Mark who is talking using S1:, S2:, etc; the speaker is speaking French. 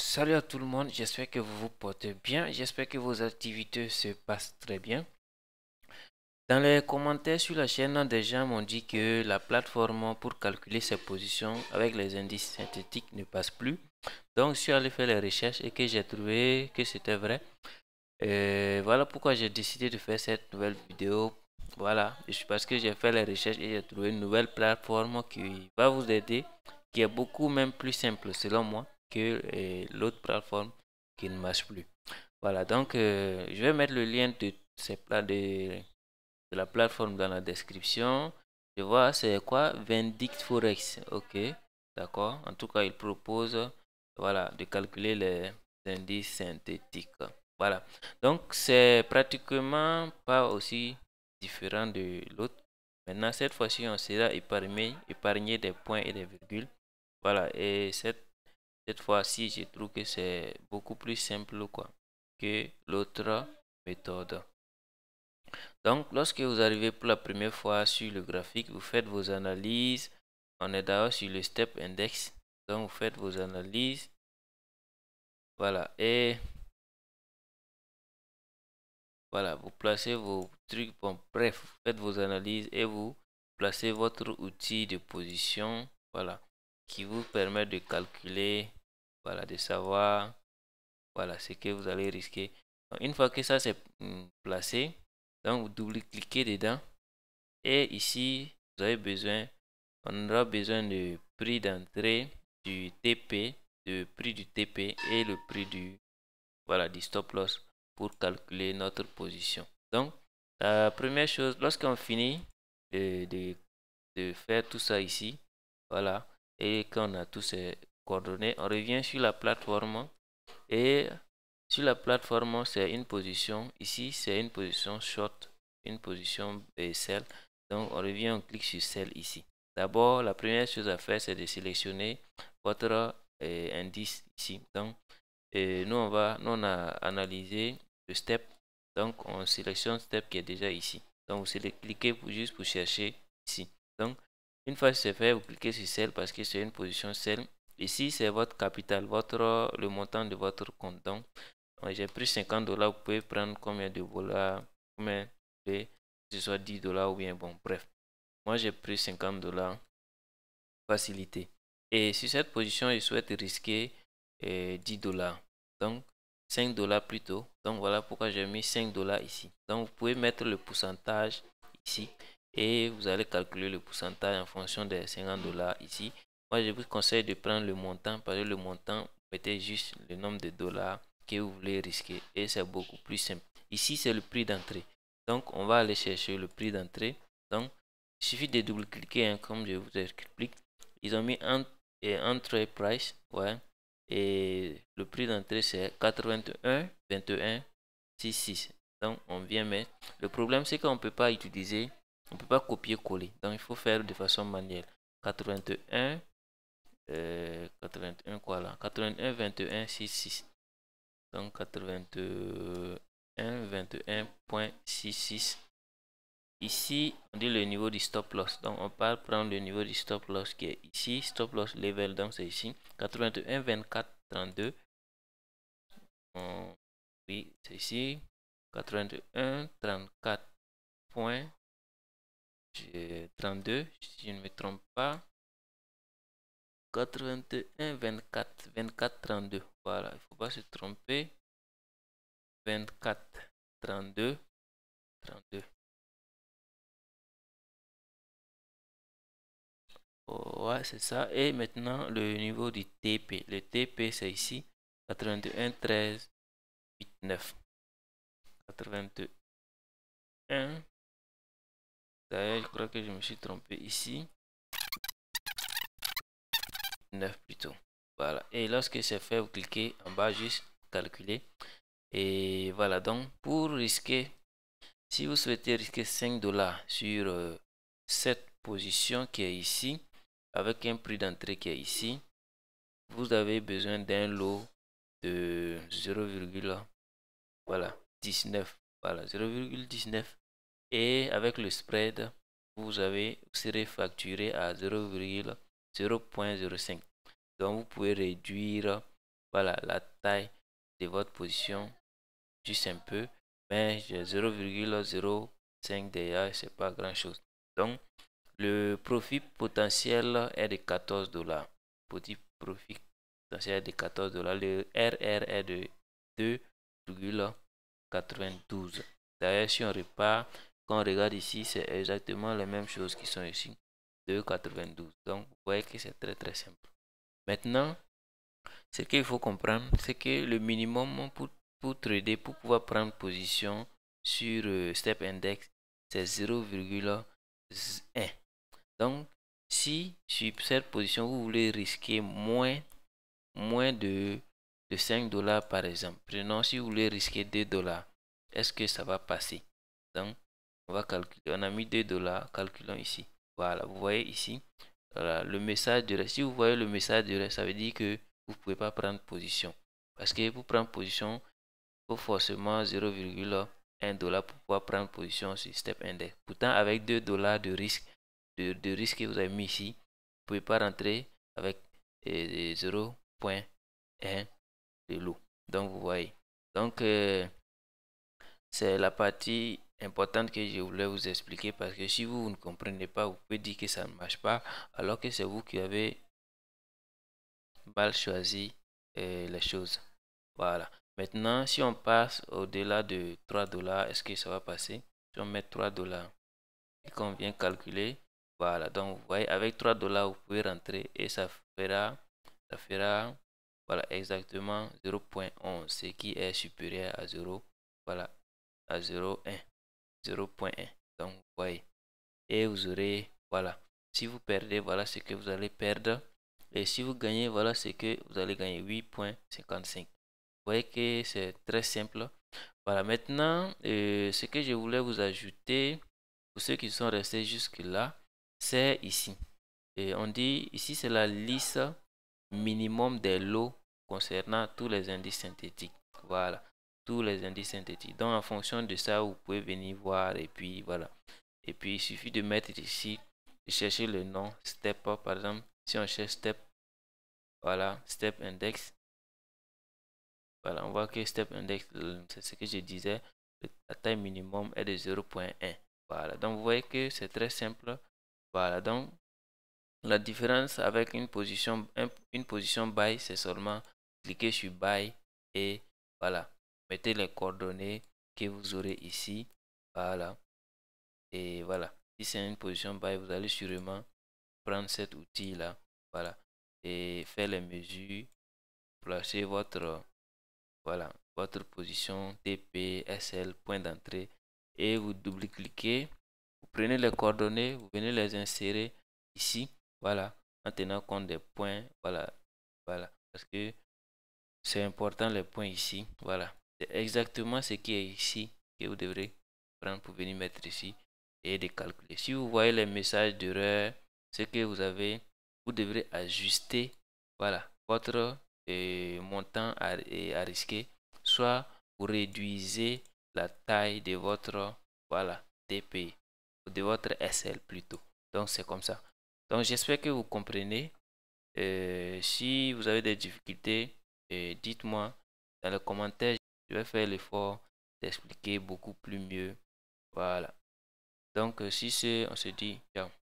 S1: Salut à tout le monde, j'espère que vous vous portez bien, j'espère que vos activités se passent très bien. Dans les commentaires sur la chaîne, des gens m'ont dit que la plateforme pour calculer ses positions avec les indices synthétiques ne passe plus. Donc je suis allé faire les recherches et que j'ai trouvé que c'était vrai. Voilà pourquoi j'ai décidé de faire cette nouvelle vidéo. Voilà, parce que j'ai fait les recherches et j'ai trouvé une nouvelle plateforme qui va vous aider, qui est beaucoup même plus simple selon moi que l'autre plateforme qui ne marche plus. Voilà, donc je vais mettre le lien de la plateforme dans la description. Je vois c'est quoi Vendict Forex. Ok, d'accord. En tout cas, il propose voilà de calculer les indices synthétiques. Voilà. Donc c'est pratiquement pas aussi différent de l'autre. Maintenant, cette fois-ci, on sera épargné des points et des virgules. Voilà. Et cette fois-ci, je trouve que c'est beaucoup plus simple quoi que l'autre méthode. Donc, lorsque vous arrivez pour la première fois sur le graphique, vous faites vos analyses. On est d'ailleurs sur le step index. Donc, vous faites vos analyses. Voilà. Et voilà, vous placez vos trucs. Bon, bref, vous faites vos analyses et vous placez votre outil de position. Voilà. Qui vous permet de calculer. Voilà, de savoir. Voilà, ce que vous allez risquer. Donc, une fois que ça c'est placé, donc vous double-cliquez dedans. Et ici, vous avez besoin, on aura besoin de prix d'entrée du TP, de prix du TP et le prix du, voilà, du stop loss pour calculer notre position. Donc, la première chose, lorsqu'on finit de faire tout ça ici, voilà, et qu'on a tous ces coordonnées, on revient sur la plateforme et sur la plateforme, c'est une position. Ici, c'est une position short, une position sell. Donc, on revient, on clique sur sell ici. D'abord, la première chose à faire, c'est de sélectionner votre indice ici. Donc, nous, on a analysé le step. Donc, on sélectionne step qui est déjà ici. Donc, vous cliquez juste pour chercher ici. Donc, une fois que c'est fait, vous cliquez sur sell parce que c'est une position sell. Ici, c'est votre capital, le montant de votre compte. Donc, j'ai pris 50 dollars. Vous pouvez prendre combien de dollars, combien de, que ce soit 10 dollars ou bien bon, bref. Moi, j'ai pris 50 dollars, facilité. Et sur cette position, je souhaite risquer 10 dollars. Donc, 5 dollars plutôt. Donc, voilà pourquoi j'ai mis 5 dollars ici. Donc, vous pouvez mettre le pourcentage ici. Et vous allez calculer le pourcentage en fonction des 50 dollars ici. Moi, je vous conseille de prendre le montant parce que le montant, vous mettez juste le nombre de dollars que vous voulez risquer et c'est beaucoup plus simple. Ici, c'est le prix d'entrée. Donc, on va aller chercher le prix d'entrée. Donc, il suffit de double-cliquer hein, comme je vous explique. Ils ont mis entrée price, ouais. Et le prix d'entrée c'est 81, 21, 66. Donc, on vient mettre. Le problème, c'est qu'on ne peut pas utiliser, on ne peut pas copier-coller. Donc, il faut faire de façon manuelle. 81, 81 quoi là 81 21 66 donc 81 21.66 ici on dit le niveau du stop loss donc on va prendre le niveau du stop loss qui est ici stop loss level donc c'est ici 81 24 32 oui c'est ici 81 34 points 32 si je ne me trompe pas 81 24 24 32 voilà il ne faut pas se tromper 24 32 32 ouais c'est ça et maintenant le niveau du TP le TP c'est ici 81 13 8 9 81 d'ailleurs je crois que je me suis trompé ici 9 plutôt voilà et lorsque c'est fait vous cliquez en bas juste calculer et voilà donc pour risquer si vous souhaitez risquer 5 dollars sur cette position qui est ici avec un prix d'entrée qui est ici vous avez besoin d'un lot de 0, voilà 19 voilà 0,19 et avec le spread vous serez facturé à 0,05 donc vous pouvez réduire voilà, la taille de votre position juste un peu, mais j'ai 0,05 derrière, c'est pas grand chose. Donc le profit potentiel est de 14 $. Petit profit potentiel est de 14 $. Le RR est de 2,92. D'ailleurs, si on repart, quand on regarde ici, c'est exactement les mêmes choses qui sont ici. 2,92. Donc, vous voyez que c'est très très simple. Maintenant, ce qu'il faut comprendre, c'est que le minimum pour trader, pour pouvoir prendre position sur Step Index, c'est 0,1. Donc, si sur cette position, vous voulez risquer moins de 5 $ par exemple. Prenons, si vous voulez risquer 2 $, est-ce que ça va passer? Donc, on va calculer. On a mis 2 $, calculons ici. Voilà, vous voyez ici. Voilà, le message de reste. Si vous voyez le message de reste, ça veut dire que vous ne pouvez pas prendre position. Parce que pour prendre position, il faut forcément 0,1 $ pour pouvoir prendre position sur Step Index. Pourtant, avec 2 $ de risque, de risque que vous avez mis ici, vous ne pouvez pas rentrer avec 0,1 de l'eau. Donc, vous voyez. Donc, c'est la partie importante que je voulais vous expliquer parce que si vous ne comprenez pas, vous pouvez dire que ça ne marche pas alors que c'est vous qui avez mal choisi les choses. Voilà. Maintenant, si on passe au-delà de 3 $, est-ce que ça va passer? Si on met 3 $ et qu'on vient calculer, voilà. Donc, vous voyez, avec 3 $, vous pouvez rentrer et ça fera voilà, exactement 0,11, ce qui est supérieur à 0, voilà, à 0,1, 0,1. Donc, vous voyez. Et vous aurez, voilà, si vous perdez, voilà ce que vous allez perdre. Et si vous gagnez, voilà ce que vous allez gagner, 8,55. Vous voyez que c'est très simple. Voilà, maintenant, ce que je voulais vous ajouter, pour ceux qui sont restés jusque-là, c'est ici. Et on dit, ici, c'est la liste minimum des lots concernant tous les indices synthétiques. Voilà, tous les indices synthétiques. Donc, en fonction de ça, vous pouvez venir voir et puis voilà. Et puis, il suffit de mettre ici, de chercher le nom Step Up. Par exemple, si on cherche Step, voilà, Step Index. Voilà, on voit que Step Index, c'est ce que je disais, la taille minimum est de 0,1. Voilà, donc vous voyez que c'est très simple. Voilà, donc la différence avec une position buy, c'est seulement cliquer sur buy et voilà, mettez les coordonnées que vous aurez ici. Voilà, et voilà, si c'est une position buy, vous allez sûrement prendre cet outil là. Voilà, et faire les mesures, placer voilà, votre position TP, SL, point d'entrée et vous double-cliquez, vous prenez les coordonnées, vous venez les insérer ici, voilà, en tenant compte des points, voilà, voilà, parce que c'est important les points ici, voilà, c'est exactement ce qui est ici que vous devrez prendre pour venir mettre ici et de calculer. Si vous voyez les messages d'erreur, ce que vous devrez ajuster, voilà, votre montant à risquer, soit vous réduisez la taille de votre voilà TP ou de votre SL plutôt. Donc c'est comme ça. Donc j'espère que vous comprenez. Si vous avez des difficultés, dites-moi dans les commentaires. Je vais faire l'effort d'expliquer beaucoup plus mieux. Voilà. Donc si c'est, on se dit ciao.